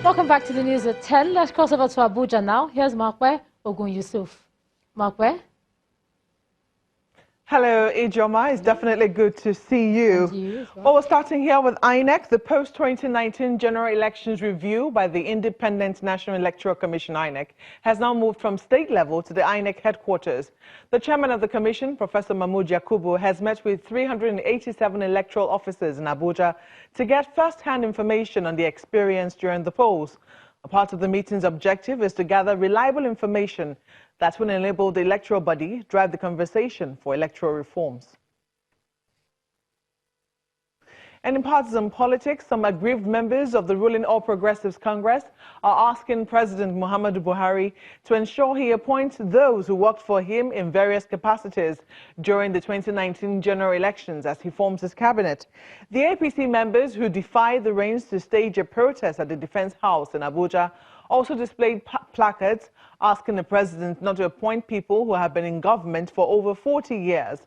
Welcome back to the news at 10. Let's cross over to Abuja now. Here's Markwe Ogun Yusuf. Markwe? Hello, Ijoma. It's definitely good to see you. And you as well. Well, we're starting here with INEC, the post-2019 general elections review by the Independent National Electoral Commission, INEC, has now moved from state level to the INEC headquarters. The chairman of the commission, Professor Mahmoud Yakubu, has met with 387 electoral officers in Abuja to get first-hand information on the experience during the polls. A part of the meeting's objective is to gather reliable information that will enable the electoral body drive the conversation for electoral reforms. And in partisan politics, some aggrieved members of the ruling All Progressives Congress are asking President Muhammadu Buhari to ensure he appoints those who worked for him in various capacities during the 2019 general elections as he forms his cabinet. The APC members who defied the reins to stage a protest at the Defense House in Abuja also displayed placards asking the president not to appoint people who have been in government for over 40 years.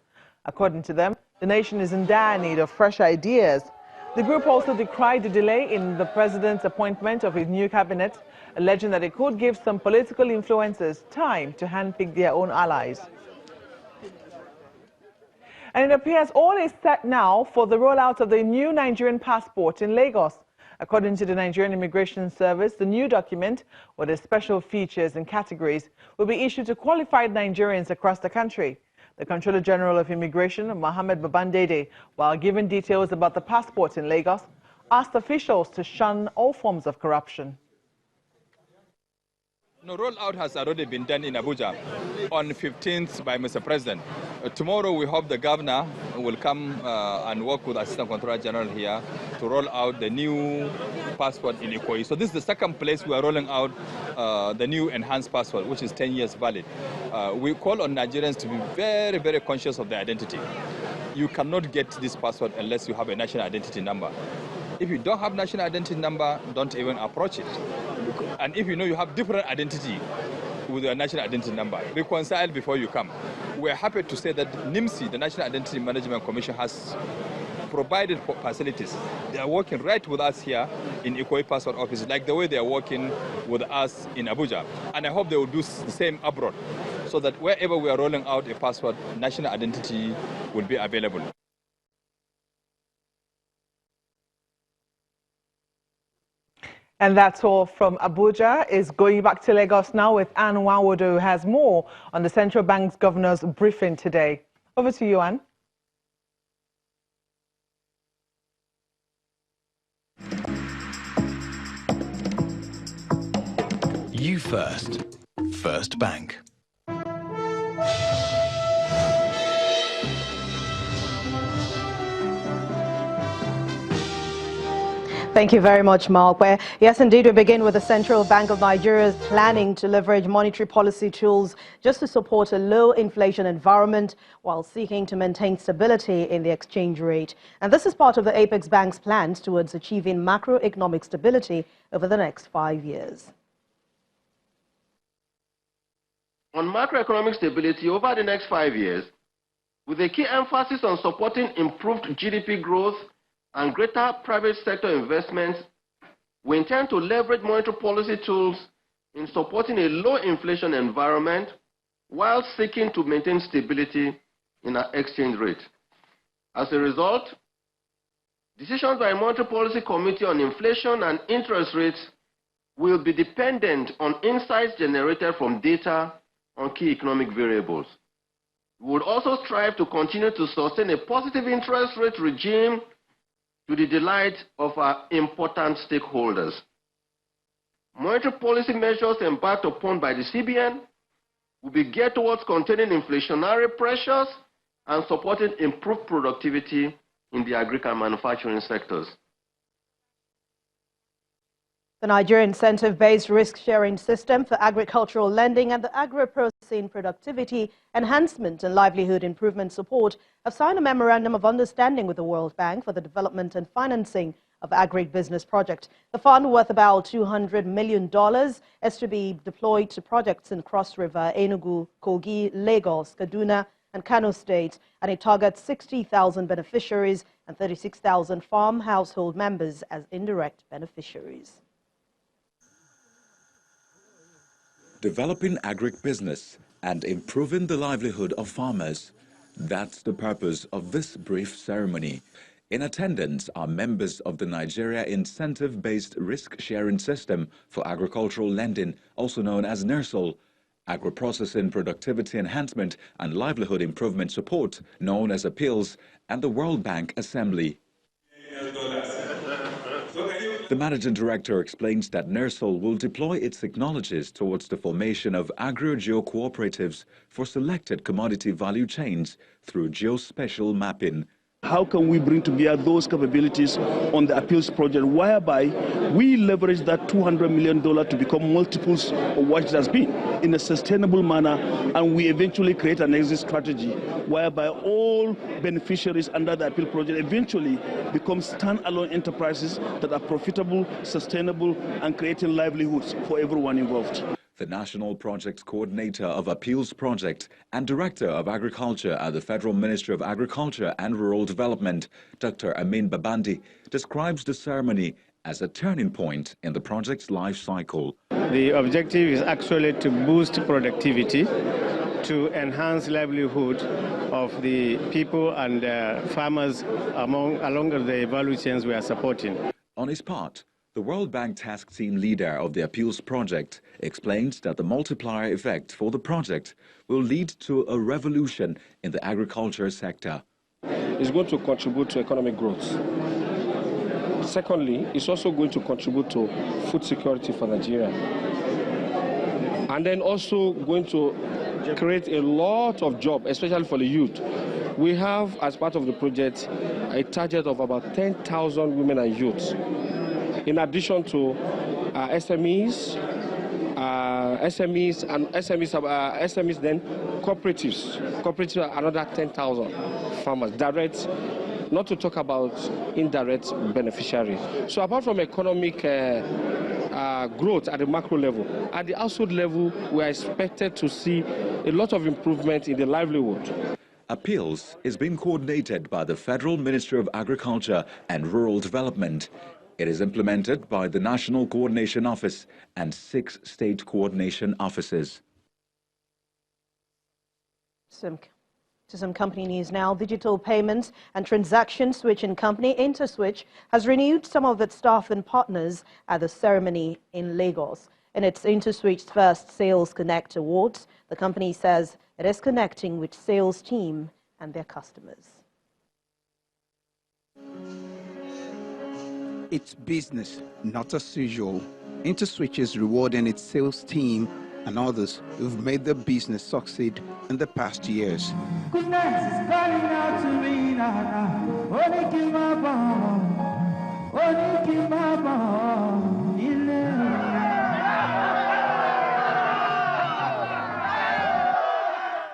According to them, the nation is in dire need of fresh ideas. The group also decried the delay in the president's appointment of his new cabinet, alleging that it could give some political influencers time to handpick their own allies. And it appears all is set now for the rollout of the new Nigerian passport in Lagos. According to the Nigerian Immigration Service, the new document, with its special features and categories, will be issued to qualified Nigerians across the country. The Controller General of Immigration, Mohammed Babandede, while giving details about the passport in Lagos, asked officials to shun all forms of corruption. No, rollout has already been done in Abuja on 15th by Mr. President. Tomorrow we hope the governor will come and work with Assistant Controller General here to roll out the new passport in Ikoyi. So this is the second place we are rolling out the new enhanced passport, which is 10 years valid. We call on Nigerians to be very, very conscious of their identity. You cannot get this passport unless you have a national identity number. If you don't have national identity number, don't even approach it. And if you know you have different identity with your national identity number, reconcile before you come. We're happy to say that NIMSI, the National Identity Management Commission, has provided facilities. They are working right with us here in Ikoyi Passport Office, like the way they are working with us in Abuja. And I hope they will do the same abroad, so that wherever we are rolling out a passport, national identity will be available. And that's all from Abuja. Is going back to Lagos now with Anne Nwawodo, who has more on the Central Bank's governor's briefing today. Over to you, Anne. You first. First Bank. Thank you very much, Mark. Yes, indeed, we begin with the Central Bank of Nigeria's planning to leverage monetary policy tools just to support a low inflation environment while seeking to maintain stability in the exchange rate. And this is part of the Apex Bank's plans towards achieving macroeconomic stability over the next 5 years. On macroeconomic stability over the next 5 years, with a key emphasis on supporting improved GDP growth and greater private sector investments, we intend to leverage monetary policy tools in supporting a low inflation environment while seeking to maintain stability in our exchange rate. As a result, decisions by the Monetary Policy Committee on inflation and interest rates will be dependent on insights generated from data on key economic variables. We would also strive to continue to sustain a positive interest rate regime to the delight of our important stakeholders. Monetary policy measures embarked upon by the CBN will be geared towards containing inflationary pressures and supporting improved productivity in the agri and manufacturing sectors. The Nigerian Incentive-Based Risk-Sharing System for Agricultural Lending and the Agro-Processing Productivity Enhancement and Livelihood Improvement Support have signed a Memorandum of Understanding with the World Bank for the development and financing of agribusiness projects. The fund, worth about $200 million, is to be deployed to projects in Cross River, Enugu, Kogi, Lagos, Kaduna, and Kano states, and it targets 60,000 beneficiaries and 36,000 farm household members as indirect beneficiaries. developing agribusiness and improving the livelihood of farmers. That's the purpose of this brief ceremony. In attendance are members of the Nigeria Incentive-Based Risk-Sharing System for Agricultural Lending, also known as NIRSAL, Agro-Processing Productivity Enhancement and Livelihood Improvement Support, known as APILS, and the World Bank Assembly. The managing director explains that NIRSAL will deploy its technologies towards the formation of agro-geo-cooperatives for selected commodity value chains through geospatial mapping. How can we bring together those capabilities on the appeals project, whereby we leverage that $200 million to become multiples of what it has been in a sustainable manner, and we eventually create an exit strategy whereby all beneficiaries under the appeal project eventually become standalone enterprises that are profitable, sustainable, and creating livelihoods for everyone involved. The National Project Coordinator of Appeals Project and Director of Agriculture at the Federal Ministry of Agriculture and Rural Development, Dr. Amin Babandi, describes the ceremony as a turning point in the project's life cycle. The objective is actually to boost productivity, to enhance livelihood of the people and farmers along the value chains we are supporting. On his part, the World Bank Task Team leader of the Appeals Project explains that the multiplier effect for the project will lead to a revolution in the agriculture sector. It's going to contribute to economic growth. Secondly, it's also going to contribute to food security for Nigeria. And then also going to create a lot of jobs, especially for the youth. We have, as part of the project, a target of about 10,000 women and youths. In addition to SMEs, then cooperatives. Cooperatives are another 10,000 farmers, direct, not to talk about indirect beneficiaries. So apart from economic growth at the macro level, at the household level, we are expected to see a lot of improvement in the livelihood. Appeals is being coordinated by the Federal Ministry of Agriculture and Rural Development. It is implemented by the National Coordination Office and 6 state coordination offices. To some company news now. Digital payments and transaction switching company InterSwitch has renewed some of its staff and partners at the ceremony in Lagos. In its InterSwitch's first Sales Connect Awards, the company says it is connecting with sales team and their customers. It's business, not as usual. InterSwitch is rewarding its sales team and others who've made their business succeed in the past years.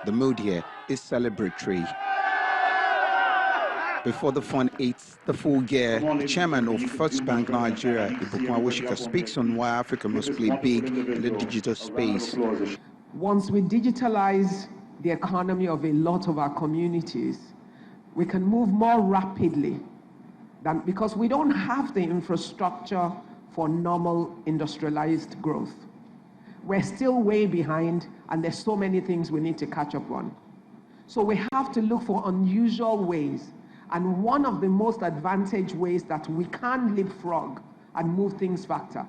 The mood here is celebratory. Before the fun hits the full gear, the chairman of First Bank Nigeria, Ibukun Awosika, speaks on why Africa must play big in the digital space. Once we digitalize the economy of a lot of our communities, we can move more rapidly because we don't have the infrastructure for normal industrialized growth. We're still way behind, and there's so many things we need to catch up on. So we have to look for unusual ways. And one of the most advantaged ways that we can leapfrog and move things faster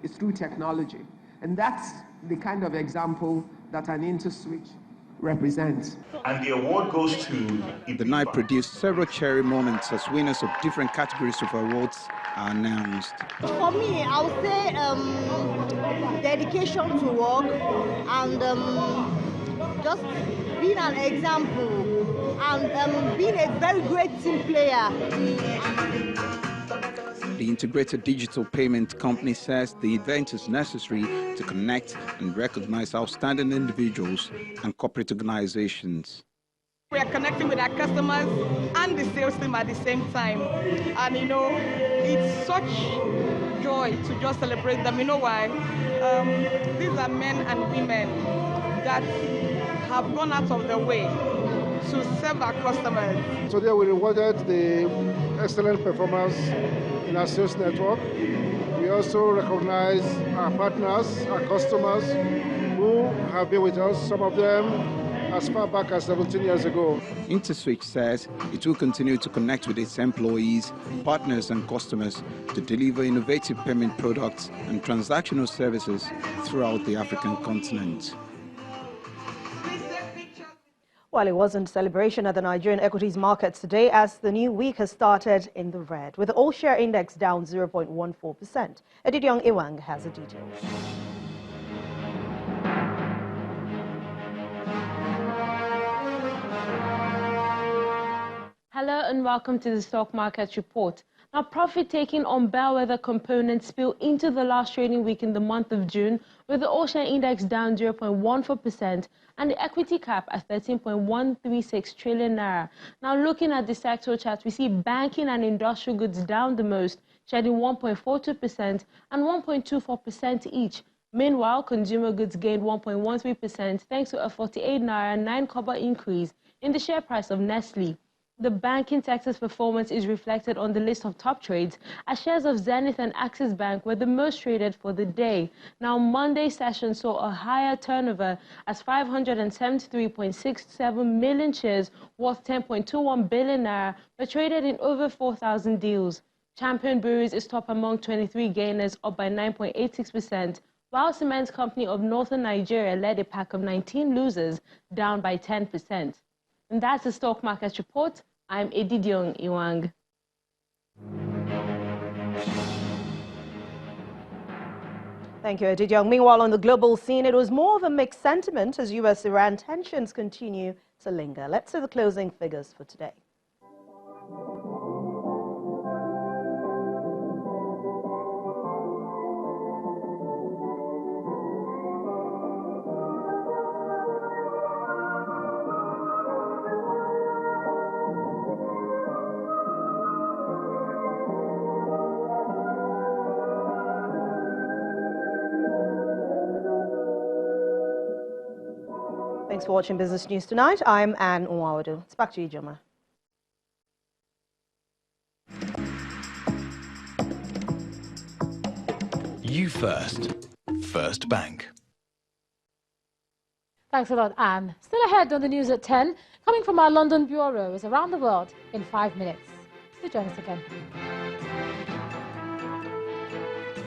is through technology. And that's the kind of example that an InterSwitch represents. And the award goes to... The night produced several cherry moments as winners of different categories of awards are announced. For me, I would say dedication to work and just being an example and being a very great team player. The integrated digital payment company says the event is necessary to connect and recognize outstanding individuals and corporate organizations. We are connecting with our customers and the sales team at the same time. And you know, it's such joy to just celebrate them. You know why? These are men and women that have gone out of their way to serve our customers. Today we rewarded the excellent performance in our sales network. We also recognize our partners, our customers who have been with us, some of them as far back as 17 years ago. Interswitch says it will continue to connect with its employees, partners and customers to deliver innovative payment products and transactional services throughout the African continent. Well, it wasn't celebration at the Nigerian equities markets today as the new week has started in the red, with the all-share index down 0.14%. Edidiong Iwang has the details. Hello and welcome to the Stock Market Report. Now, profit-taking on bellwether components spill into the last trading week in the month of June, with the all-share index down 0.14% and the equity cap at 13.136 trillion naira. Now, looking at the sectoral chart, we see banking and industrial goods down the most, shedding 1.42% and 1.24% each. Meanwhile, consumer goods gained 1.13% thanks to a 48 naira 9 kobo increase in the share price of Nestle. The banking sector's performance is reflected on the list of top trades, as shares of Zenith and Axis Bank were the most traded for the day. Now, Monday's session saw a higher turnover as 573.67 million shares worth 10.21 billion naira were traded in over 4,000 deals. Champion Breweries is top among 23 gainers, up by 9.86%, while Cement Company of Northern Nigeria led a pack of 19 losers, down by 10%. And that's the Stock Market Report. I'm Edidiong Iwang. Thank you, Edidiong. Meanwhile, on the global scene, it was more of a mixed sentiment as U.S.-Iran tensions continue to linger. Let's see the closing figures for today. Thanks for watching Business News Tonight. I'm Anne Nwawadu. It's back to you, Joma. You first. First Bank. Thanks a lot, Anne. Still ahead on the news at 10, coming from our London bureaus around the world in 5 minutes. Do join us again.